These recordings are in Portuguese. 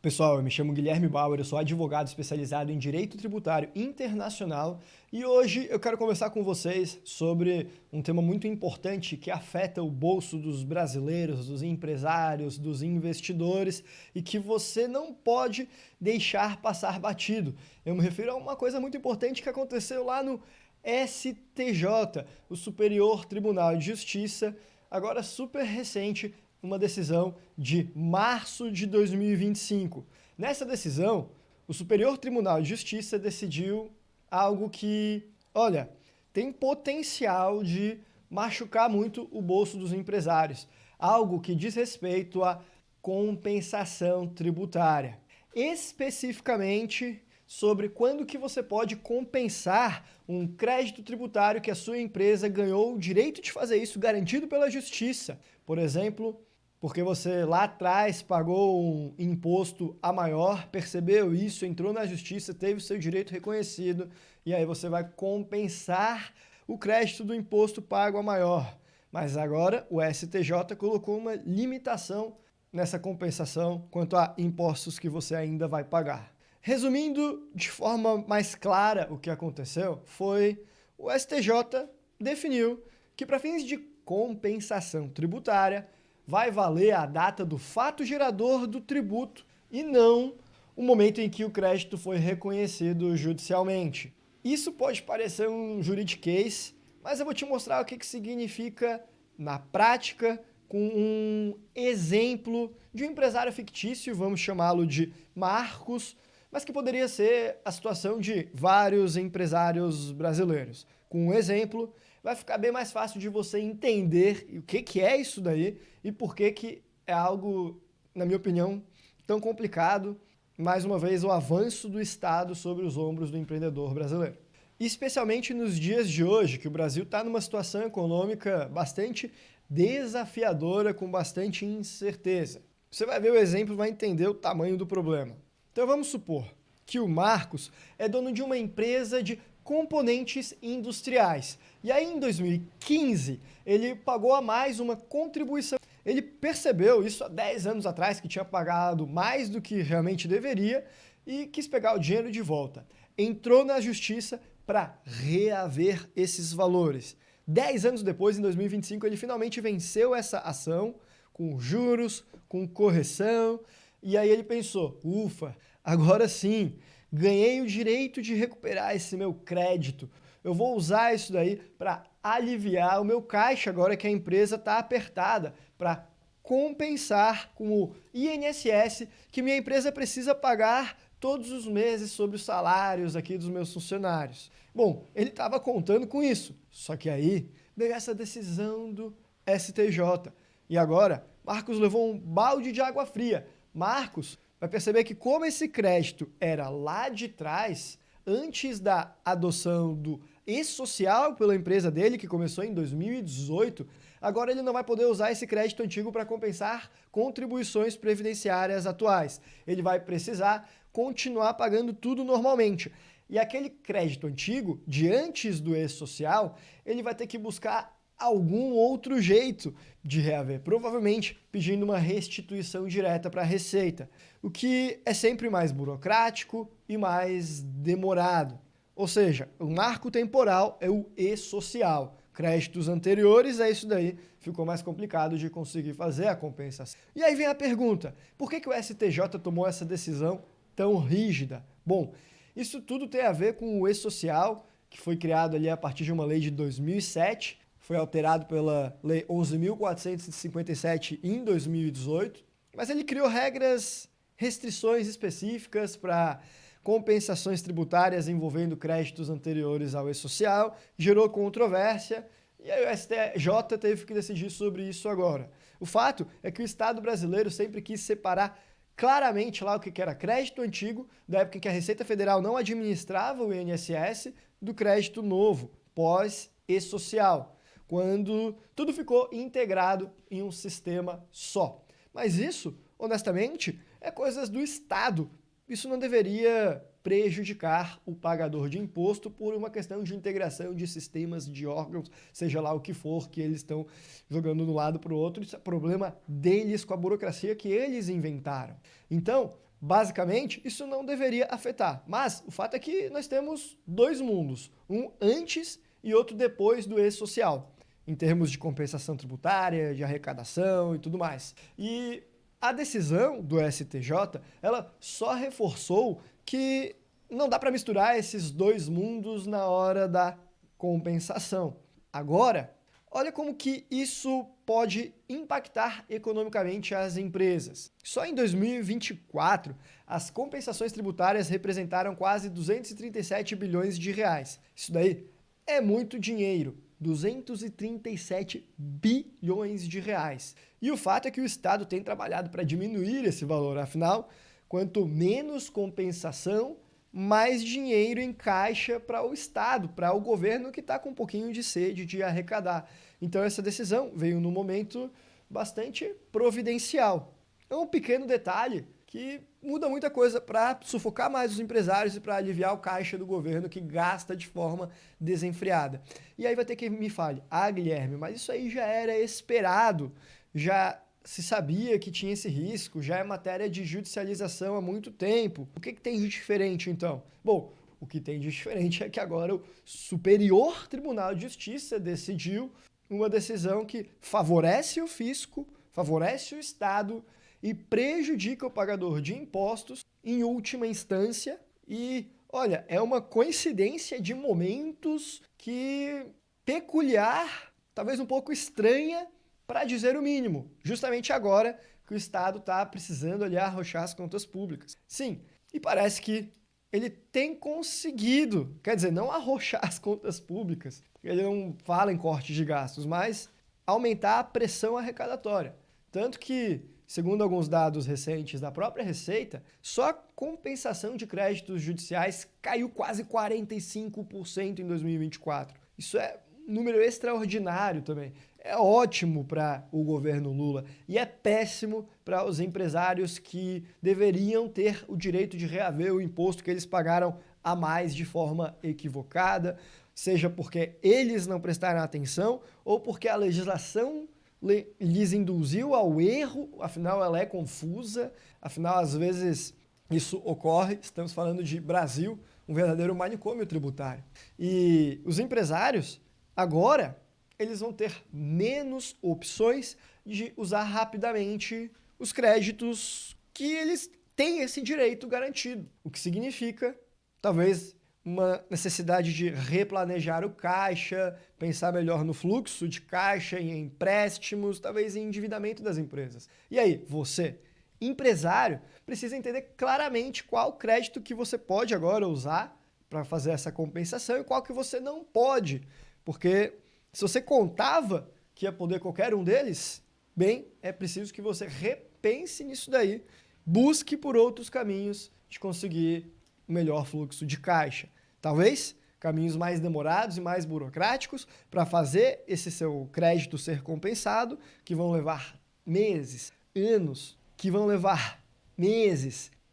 Pessoal, eu me chamo Guilherme Bauer, eu sou advogado especializado em Direito Tributário Internacional e hoje eu quero conversar com vocês sobre um tema muito importante que afeta o bolso dos brasileiros, dos empresários, dos investidores e que você não pode deixar passar batido. Eu me refiro a uma coisa muito importante que aconteceu lá no STJ, o Superior Tribunal de Justiça, agora super recente, uma decisão de março de 2025. Nessa decisão, o Superior Tribunal de Justiça decidiu algo que, olha, tem potencial de machucar muito o bolso dos empresários, algo que diz respeito à compensação tributária. Especificamente sobre quando que você pode compensar um crédito tributário que a sua empresa ganhou o direito de fazer isso garantido pela justiça. Por exemplo, porque você lá atrás pagou um imposto a maior, percebeu isso, entrou na justiça, teve o seu direito reconhecido e aí você vai compensar o crédito do imposto pago a maior. Mas agora o STJ colocou uma limitação nessa compensação quanto a impostos que você ainda vai pagar. Resumindo de forma mais clara o que aconteceu, foi o STJ definiu que para fins de compensação tributária vai valer a data do fato gerador do tributo e não o momento em que o crédito foi reconhecido judicialmente. Isso pode parecer um juridiquês, mas eu vou te mostrar o que significa na prática com um exemplo de um empresário fictício, vamos chamá-lo de Marcos, mas que poderia ser a situação de vários empresários brasileiros. Com um exemplo, vai ficar bem mais fácil de você entender o que é isso daí e por que é algo, na minha opinião, tão complicado. Mais uma vez, o avanço do Estado sobre os ombros do empreendedor brasileiro. Especialmente nos dias de hoje, que o Brasil está numa situação econômica bastante desafiadora, com bastante incerteza. Você vai ver o exemplo e vai entender o tamanho do problema. Então vamos supor que o Marcos é dono de uma empresa de componentes industriais. E aí em 2015 ele pagou a mais uma contribuição. Ele percebeu isso há 10 anos atrás, que tinha pagado mais do que realmente deveria e quis pegar o dinheiro de volta. Entrou na justiça para reaver esses valores. 10 anos depois, em 2025, ele finalmente venceu essa ação com juros, com correção. E aí ele pensou, ufa, agora sim, ganhei o direito de recuperar esse meu crédito. Eu vou usar isso daí para aliviar o meu caixa agora que a empresa está apertada, para compensar com o INSS que minha empresa precisa pagar todos os meses sobre os salários aqui dos meus funcionários. Bom, ele estava contando com isso, só que aí veio essa decisão do STJ. E agora, Marcos levou um balde de água fria. Marcos vai perceber que como esse crédito era lá de trás, antes da adoção do e-social pela empresa dele, que começou em 2018, agora ele não vai poder usar esse crédito antigo para compensar contribuições previdenciárias atuais. Ele vai precisar continuar pagando tudo normalmente. E aquele crédito antigo, de antes do e-social, ele vai ter que buscar algum outro jeito de reaver, provavelmente pedindo uma restituição direta para a Receita, o que é sempre mais burocrático e mais demorado. Ou seja, o marco temporal é o e-social. Créditos anteriores é isso daí, ficou mais complicado de conseguir fazer a compensação. E aí vem a pergunta, por que o STJ tomou essa decisão tão rígida? Bom, isso tudo tem a ver com o e-social, que foi criado ali a partir de uma lei de 2007, foi alterado pela Lei 11.457 em 2018, mas ele criou regras, restrições específicas para compensações tributárias envolvendo créditos anteriores ao e-social, gerou controvérsia e aí o STJ teve que decidir sobre isso agora. O fato é que o Estado brasileiro sempre quis separar claramente lá o que era crédito antigo, da época em que a Receita Federal não administrava o INSS, do crédito novo, pós-e-social, quando tudo ficou integrado em um sistema só. Mas isso, honestamente, é coisas do Estado. Isso não deveria prejudicar o pagador de imposto por uma questão de integração de sistemas, de órgãos, seja lá o que for que eles estão jogando de um lado para o outro. Isso é problema deles com a burocracia que eles inventaram. Então, Basicamente, isso não deveria afetar. Mas o fato é que nós temos dois mundos, um antes e outro depois do e-social, em termos de compensação tributária, de arrecadação e tudo mais. E a decisão do STJ, ela só reforçou que não dá para misturar esses dois mundos na hora da compensação. Agora, olha como que isso pode impactar economicamente as empresas. Só em 2024, as compensações tributárias representaram quase 237 bilhões de reais. Isso daí é muito dinheiro, 237 bilhões de reais. E o fato é que o Estado tem trabalhado para diminuir esse valor, afinal, quanto menos compensação, mais dinheiro em caixa para o Estado, para o governo que está com um pouquinho de sede de arrecadar. Então essa decisão veio num momento bastante providencial. É um pequeno detalhe que muda muita coisa para sufocar mais os empresários e para aliviar o caixa do governo que gasta de forma desenfreada. E aí vai ter que me fale, Guilherme, mas isso aí já era esperado, já se sabia que tinha esse risco, já é matéria de judicialização há muito tempo. O que tem de diferente, então? Bom, o que tem de diferente é que agora o Superior Tribunal de Justiça decidiu uma decisão que favorece o fisco, favorece o Estado e prejudica o pagador de impostos em última instância. E, olha, é uma coincidência de momentos que peculiar, talvez um pouco estranha, para dizer o mínimo, justamente agora que o Estado está precisando ali arrochar as contas públicas. Sim, e parece que ele tem conseguido, quer dizer, não arrochar as contas públicas, ele não fala em corte de gastos, mas aumentar a pressão arrecadatória. Tanto que, segundo alguns dados recentes da própria Receita, só a compensação de créditos judiciais caiu quase 45% em 2024. Isso é um número extraordinário também. É ótimo para o governo Lula e é péssimo para os empresários que deveriam ter o direito de reaver o imposto que eles pagaram a mais de forma equivocada, seja porque eles não prestaram atenção ou porque a legislação lhes induziu ao erro, afinal ela é confusa, afinal às vezes isso ocorre, estamos falando de Brasil, um verdadeiro manicômio tributário. E os empresários, agora, eles vão ter menos opções de usar rapidamente os créditos que eles têm esse direito garantido. O que significa, talvez, uma necessidade de replanejar o caixa, pensar melhor no fluxo de caixa, em empréstimos, talvez em endividamento das empresas. E aí, você, empresário, precisa entender claramente qual crédito que você pode agora usar para fazer essa compensação e qual que você não pode, porque se você contava que ia poder qualquer um deles, bem, é preciso que você repense nisso daí, busque por outros caminhos de conseguir o melhor fluxo de caixa. Talvez caminhos mais demorados e mais burocráticos para fazer esse seu crédito ser compensado, que vão levar meses,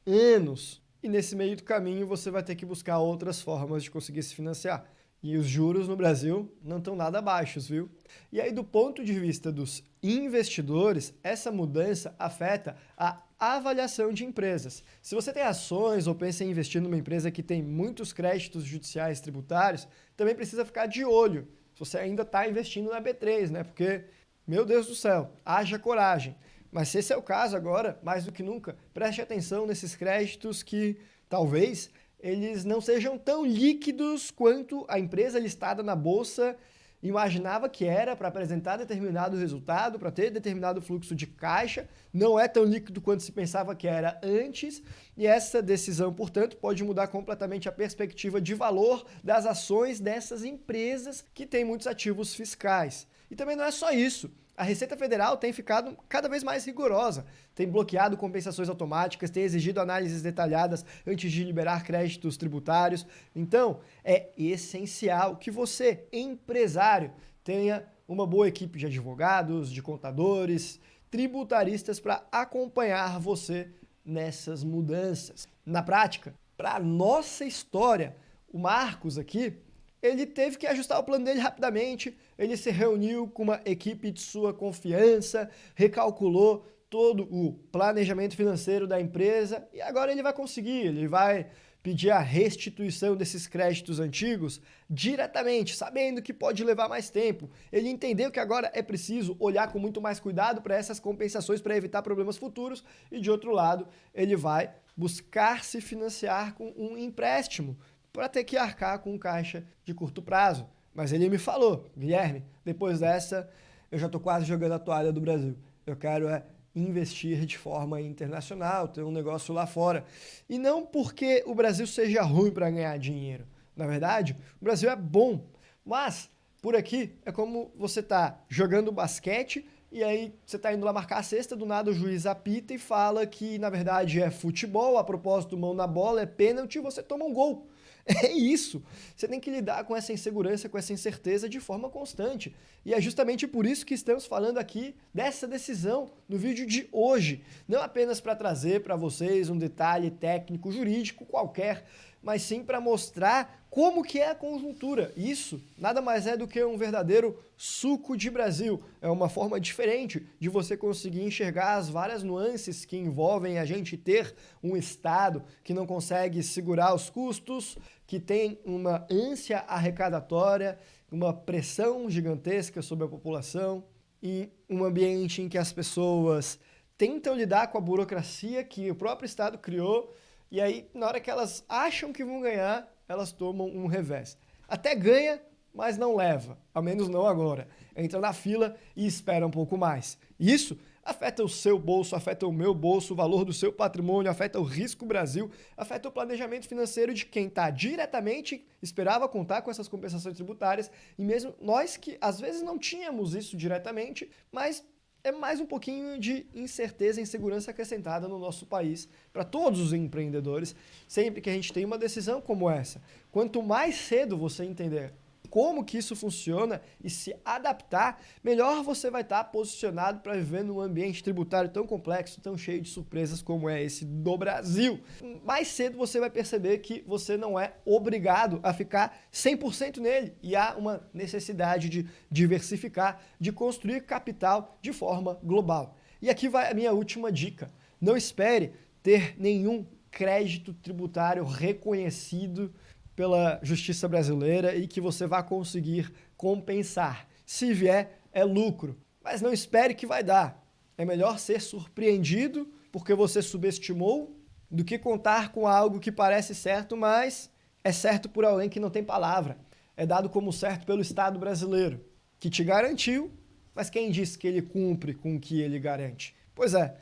anos, e nesse meio do caminho você vai ter que buscar outras formas de conseguir se financiar. E os juros no Brasil não estão nada baixos, viu? E aí, do ponto de vista dos investidores, essa mudança afeta a avaliação de empresas. Se você tem ações ou pensa em investir numa empresa que tem muitos créditos judiciais tributários, também precisa ficar de olho se você ainda está investindo na B3, né? Porque, meu Deus do céu, haja coragem. Mas se esse é o caso agora, mais do que nunca, preste atenção nesses créditos que talvez eles não sejam tão líquidos quanto a empresa listada na bolsa imaginava que era para apresentar determinado resultado, para ter determinado fluxo de caixa, não é tão líquido quanto se pensava que era antes, e essa decisão, portanto, pode mudar completamente a perspectiva de valor das ações dessas empresas que têm muitos ativos fiscais. E também não é só isso. A Receita Federal tem ficado cada vez mais rigorosa, tem bloqueado compensações automáticas, tem exigido análises detalhadas antes de liberar créditos tributários. Então, é essencial que você, empresário, tenha uma boa equipe de advogados, de contadores, tributaristas para acompanhar você nessas mudanças. Na prática, para a nossa história, o Marcos aqui, ele teve que ajustar o plano dele rapidamente, ele se reuniu com uma equipe de sua confiança, recalculou todo o planejamento financeiro da empresa e agora ele vai conseguir, ele vai pedir a restituição desses créditos antigos diretamente, sabendo que pode levar mais tempo. Ele entendeu que agora é preciso olhar com muito mais cuidado para essas compensações para evitar problemas futuros e, de outro lado, ele vai buscar se financiar com um empréstimo para ter que arcar com um caixa de curto prazo. Mas ele me falou, Guilherme, depois dessa eu já estou quase jogando a toalha do Brasil. Eu quero investir de forma internacional, ter um negócio lá fora. E não porque o Brasil seja ruim para ganhar dinheiro. Na verdade, o Brasil é bom. Mas, por aqui, é como você tá jogando basquete e aí você tá indo lá marcar a cesta, do nada o juiz apita e fala que, na verdade, é futebol, a propósito, mão na bola, é pênalti e você toma um gol. É isso. Você tem que lidar com essa insegurança, com essa incerteza de forma constante. E é justamente por isso que estamos falando aqui dessa decisão no vídeo de hoje. Não apenas para trazer para vocês um detalhe técnico jurídico qualquer, mas sim para mostrar como que é a conjuntura. Isso nada mais é do que um verdadeiro suco de Brasil. É uma forma diferente de você conseguir enxergar as várias nuances que envolvem a gente ter um Estado que não consegue segurar os custos, que tem uma ânsia arrecadatória, uma pressão gigantesca sobre a população e um ambiente em que as pessoas tentam lidar com a burocracia que o próprio Estado criou. E aí, na hora que elas acham que vão ganhar, elas tomam um revés. Até ganha, mas não leva. Ao menos não agora. Entra na fila e espera um pouco mais. Isso afeta o seu bolso, afeta o meu bolso, o valor do seu patrimônio, afeta o risco Brasil, afeta o planejamento financeiro de quem está diretamente, esperava contar com essas compensações tributárias, e mesmo nós que às vezes não tínhamos isso diretamente, mas é mais um pouquinho de incerteza e insegurança acrescentada no nosso país para todos os empreendedores, sempre que a gente tem uma decisão como essa. Quanto mais cedo você entender como que isso funciona e se adaptar, melhor você vai estar posicionado para viver num ambiente tributário tão complexo, tão cheio de surpresas como é esse do Brasil. Mais cedo você vai perceber que você não é obrigado a ficar 100% nele e há uma necessidade de diversificar, de construir capital de forma global. E aqui vai a minha última dica. Não espere ter nenhum crédito tributário reconhecido pela justiça brasileira e que você vai conseguir compensar. Se vier, é lucro. Mas não espere que vai dar. É melhor ser surpreendido porque você subestimou do que contar com algo que parece certo, mas é certo por alguém que não tem palavra. É dado como certo pelo Estado brasileiro, que te garantiu, mas quem disse que ele cumpre com o que ele garante? Pois é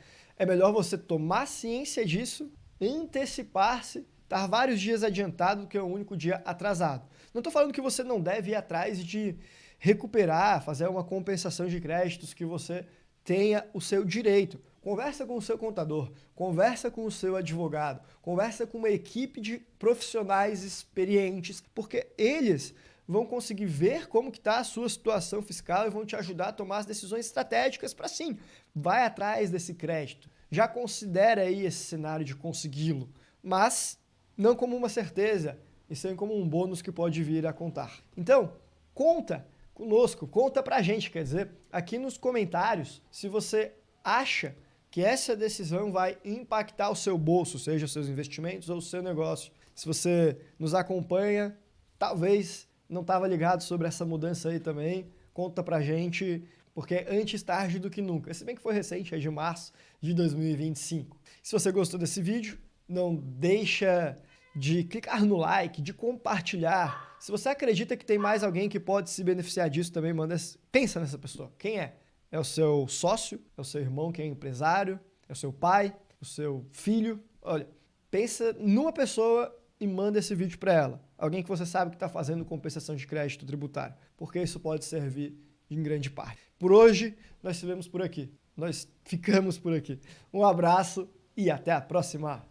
melhor você tomar ciência disso, antecipar-se, estar vários dias adiantado do que um único dia atrasado. Não estou falando que você não deve ir atrás de recuperar, fazer uma compensação de créditos, que você tenha o seu direito. Conversa com o seu contador, conversa com o seu advogado, conversa com uma equipe de profissionais experientes, porque eles vão conseguir ver como que está a sua situação fiscal e vão te ajudar a tomar as decisões estratégicas para sim, vai atrás desse crédito. Já considera aí esse cenário de consegui-lo, mas não como uma certeza, e sim como um bônus que pode vir a contar. Então, conta conosco, conta pra gente, quer dizer, aqui nos comentários, se você acha que essa decisão vai impactar o seu bolso, seja os seus investimentos ou o seu negócio. Se você nos acompanha, talvez não estava ligado sobre essa mudança aí também, conta pra gente, porque é antes tarde do que nunca. Se bem que foi recente, é de março de 2025. Se você gostou desse vídeo, não deixa de clicar no like, de compartilhar. Se você acredita que tem mais alguém que pode se beneficiar disso também, pensa nessa pessoa. Quem é? É o seu sócio? É o seu irmão que é empresário? É o seu pai? O seu filho? Olha, pensa numa pessoa e manda esse vídeo para ela. Alguém que você sabe que está fazendo compensação de crédito tributário, porque isso pode servir em grande parte. Por hoje, nós estivemos por aqui. Nós ficamos por aqui. Um abraço e até a próxima!